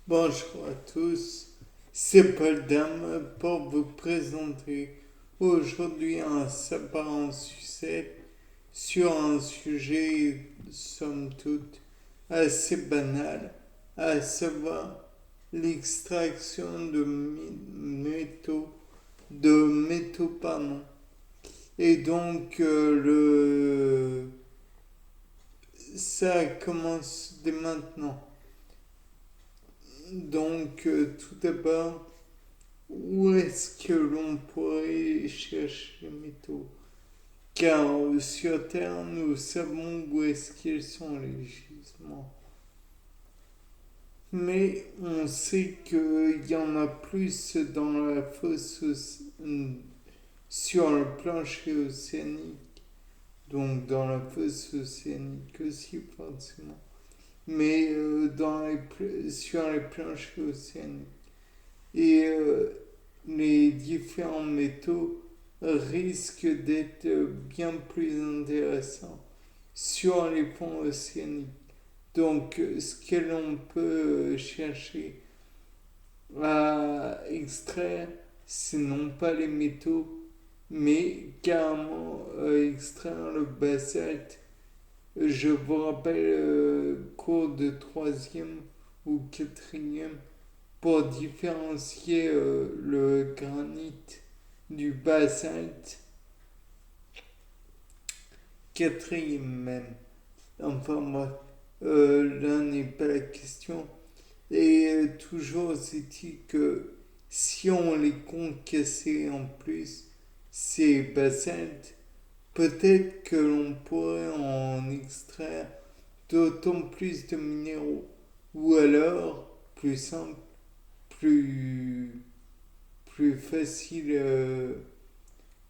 Bonjour à tous, c'est Paul Dame pour vous présenter aujourd'hui un sapin succès sur un sujet somme toute assez banal, à savoir l'extraction de métaux pardon. Et donc ça commence dès maintenant. Donc tout d'abord, où est-ce que l'on pourrait chercher les métaux? Car sur Terre, nous savons où est-ce qu'ils sont les gisements. Mais on sait qu'il y en a plus dans la sur le plancher océanique, donc dans la fosse océanique aussi forcément, mais sur les planchers océaniques. Et les différents métaux risquent d'être bien plus intéressants sur les fonds océaniques. Donc, ce que l'on peut chercher à extraire, c'est non pas les métaux, mais carrément extraire le basalte. Je vous rappelle cours de troisième ou quatrième pour différencier le granit du basalte, quatrième même. Enfin bref, là n'est pas la question. Et toujours c'est-il que si on les concassait en plus, ces basaltes, peut-être que l'on pourrait en extraire d'autant plus de minéraux. Ou alors, plus simple, plus plus facile,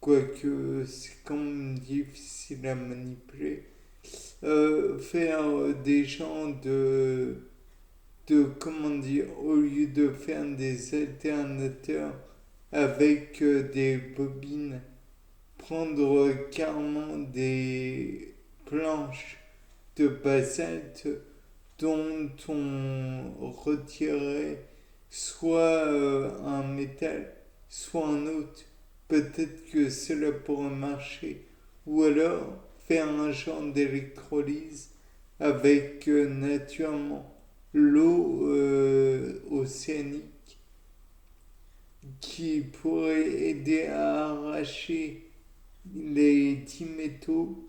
quoique c'est quand même difficile à manipuler. Faire des gens comment dire, au lieu de faire des alternateurs avec des bobines, prendre carrément des planches de basalte dont on retirerait soit un métal, soit un autre. Peut-être que cela pourrait marcher. Ou alors faire un genre d'électrolyse avec naturellement l'eau océanique qui pourrait aider à arracher les 10 métaux.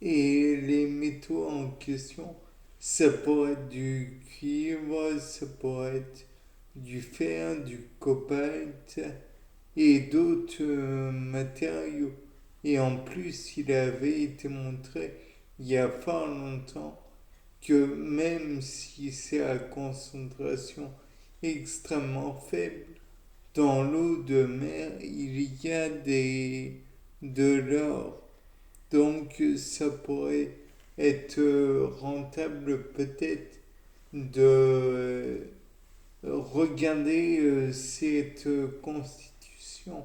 Et les métaux en question, ça pourrait être du cuivre, ça pourrait être du fer, du cobalt et d'autres matériaux. Et en plus, il avait été montré il y a fort longtemps que même si c'est à concentration extrêmement faible, dans l'eau de mer, il y a de l'or. Donc ça pourrait être rentable peut-être de regarder cette constitution.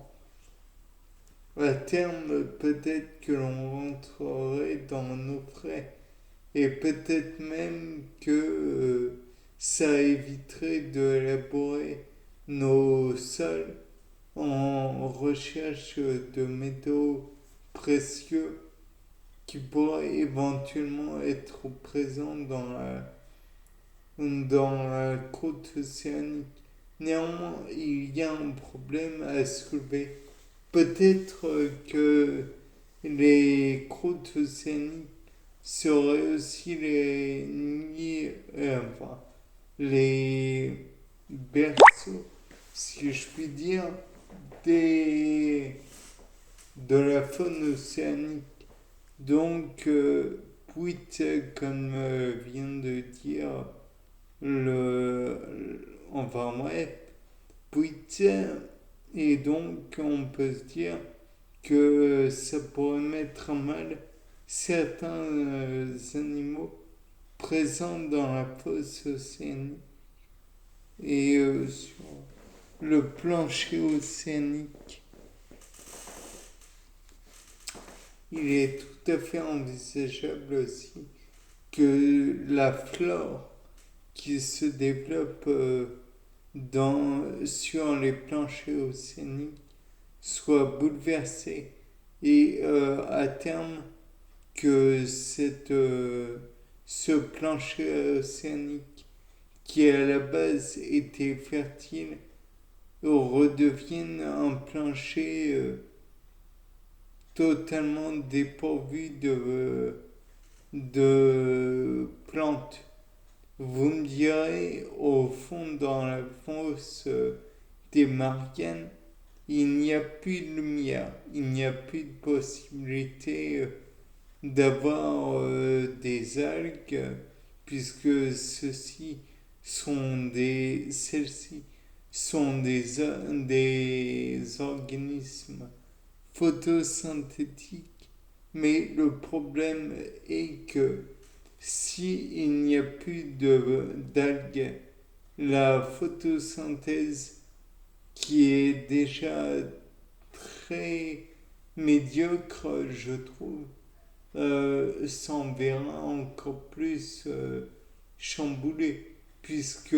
À terme, peut-être que l'on rentrerait dans nos frais et peut-être même que ça éviterait de élaborer nos sols en recherche de métaux précieux qui pourrait éventuellement être présent dans la côte océanique. Néanmoins, il y a un problème à soulever. Peut-être que les côtes océaniques seraient aussi les nids, enfin, les berceaux, si je puis dire, des, de la faune océanique. Donc, Puit, comme vient de dire enfin bref, Puit, et donc on peut se dire que ça pourrait mettre à mal certains animaux présents dans la fosse océanique et sur le plancher océanique. Il est tout à fait envisageable aussi que la flore qui se développent sur les planchers océaniques soient bouleversés et à terme que ce plancher océanique qui à la base était fertile redevienne un plancher totalement dépourvu de plantes. Vous me direz, au fond, dans la fosse des Mariannes, il n'y a plus de lumière, il n'y a plus de possibilité d'avoir des algues, puisque celles-ci sont des organismes photosynthétiques, mais le problème est que s'il n'y a plus d'algues, la photosynthèse qui est déjà très médiocre, je trouve, s'en verra encore plus chamboulée, puisque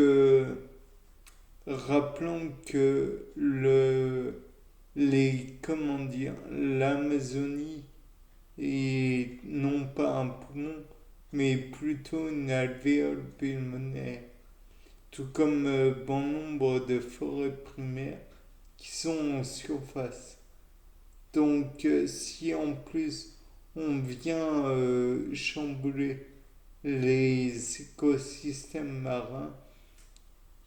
rappelons que comment dire, l'Amazonie est non pas un poumon, mais plutôt une alvéole pulmonaire, tout comme bon nombre de forêts primaires qui sont en surface. Donc si en plus on vient chambouler les écosystèmes marins,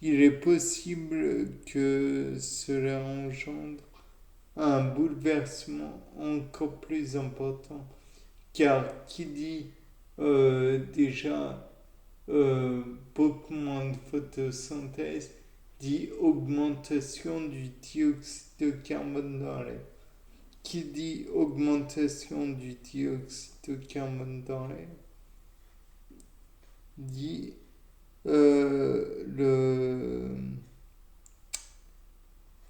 il est possible que cela engendre un bouleversement encore plus important. Car qui dit déjà beaucoup moins de photosynthèse dit augmentation du dioxyde de carbone dans l'air. Qui dit augmentation du dioxyde de carbone dans l'air dit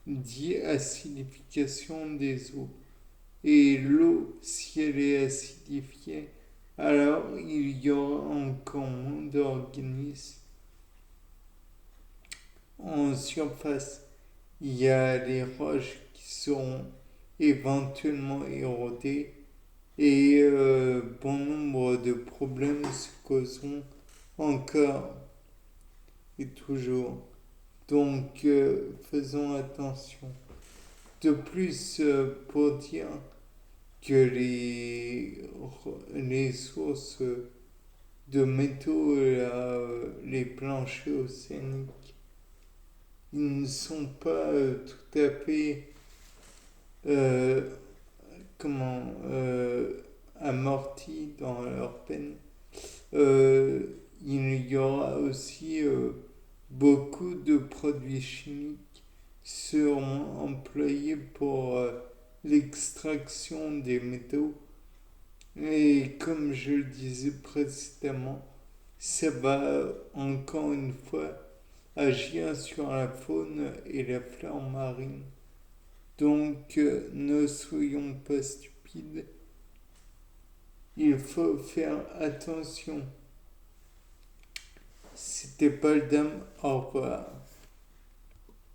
dit acidification des eaux. Et l'eau, si elle est acidifiée, alors il y aura encore moins d'organismes en surface. Il y a les roches qui seront éventuellement érodées et bon nombre de problèmes se causeront encore et toujours. Donc faisons attention. De plus, pour dire que les sources de métaux, les planchers océaniques, ils ne sont pas tout à fait amortis dans leur peine. Il y aura aussi beaucoup de produits chimiques seront employés pour l'extraction des métaux. Et comme je le disais précédemment, ça va encore une fois agir sur la faune et la flore marine. Donc ne soyons pas stupides. Il faut faire attention. C'était Paul Dame, au revoir.